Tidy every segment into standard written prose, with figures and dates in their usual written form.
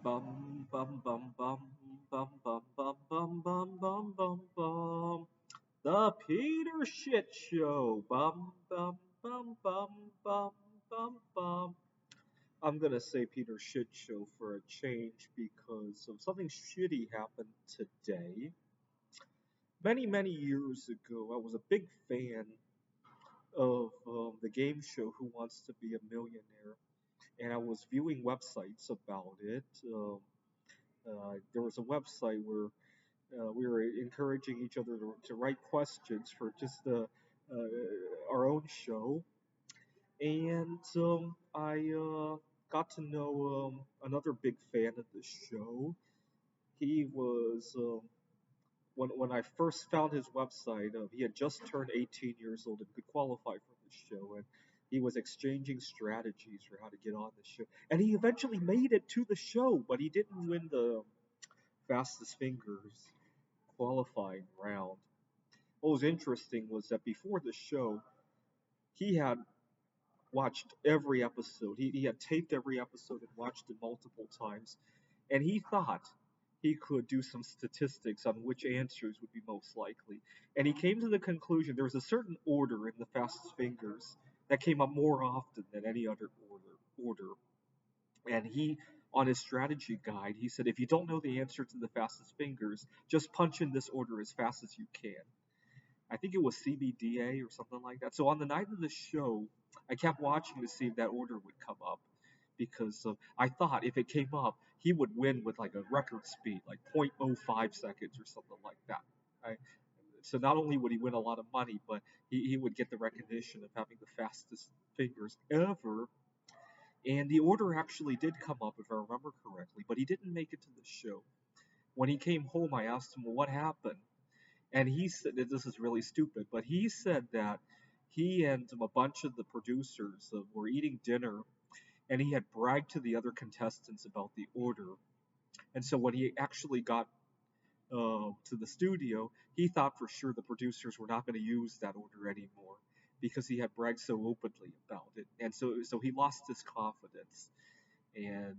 Bum bum bum bum bum bum bum bum bum bum bum bum. The Peter Shit Show. Bum bum bum bum bum bum bum. I'm gonna say Peter Shit Show for a change because of something shitty happened today. Many years ago, I was a big fan of the game show Who Wants to Be a Millionaire, and I was viewing websites about it. There was a website where we were encouraging each other to write questions for just our own show. And I got to know another big fan of the show. He was, when I first found his website, he had just turned 18 years old and could qualify for the show. And he was exchanging strategies for how to get on the show. And he eventually made it to the show, but he didn't win the fastest fingers qualifying round. What was interesting was that before the show, he had watched every episode. He had taped every episode and watched it multiple times. And he thought he could do some statistics on which answers would be most likely. And he came to the conclusion there was a certain order in the fastest fingers that came up more often than any other order. And he, on his strategy guide, he said, if you don't know the answer to the fastest fingers, just punch in this order as fast as you can. I think it was CBDA or something like that. So on the night of the show, I kept watching to see if that order would come up because I thought if it came up, he would win with like a record speed, like 0.05 seconds or something like that. Right? So not only would he win a lot of money, but he would get the recognition of having the fastest fingers ever. And the order actually did come up, if I remember correctly, but he didn't make it to the show. When he came home, I asked him, well, what happened? And he said that this is really stupid, but he said that he and a bunch of the producers were eating dinner, and he had bragged to the other contestants about the order. And so when he actually got to the studio, he thought for sure the producers were not going to use that order anymore because he had bragged so openly about it, and so he lost his confidence. And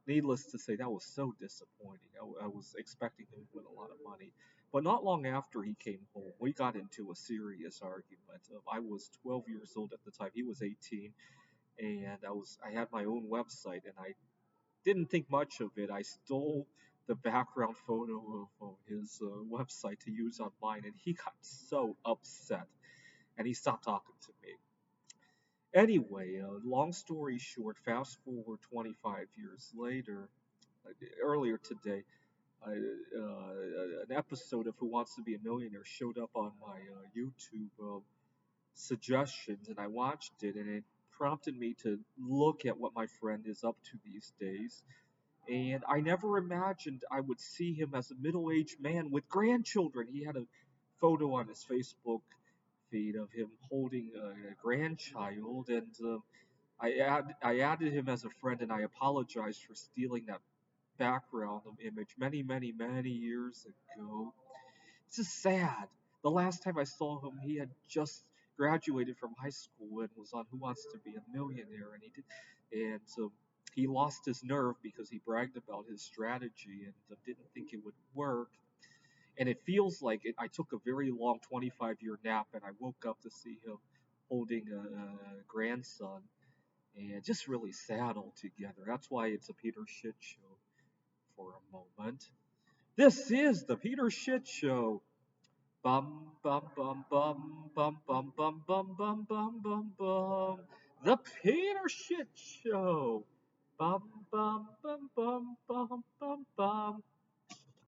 needless to say, that was so disappointing. I was expecting him to win a lot of money. But not long after he came home, we got into a serious argument. I was 12 years old at the time. He was 18, and I had my own website, and I didn't think much of it. I stole the background photo of his website to use on mine, and he got so upset, and he stopped talking to me. Anyway, long story short, fast forward 25 years later, uh, earlier today, an episode of Who Wants to Be a Millionaire showed up on my YouTube suggestions, and I watched it, and it prompted me to look at what my friend is up to these days. And I never imagined I would see him as a middle aged man with grandchildren. He had a photo on his Facebook feed of him holding a grandchild, and I added him as a friend, and I apologized for stealing that background image many years ago. It's just sad. The last time I saw him, he had just graduated from high school and was on Who Wants to Be a Millionaire, and and he lost his nerve because he bragged about his strategy and didn't think it would work. And it feels like I took a very long 25-year nap, and I woke up to see him holding a grandson, and just really sad altogether. That's why it's a Peter Shit Show for a moment. This is the Peter Shit Show. Bum bum bum bum bum bum bum bum bum bum bum bum. The Peter Shit Show. Bum bum bum bum bum bum bum.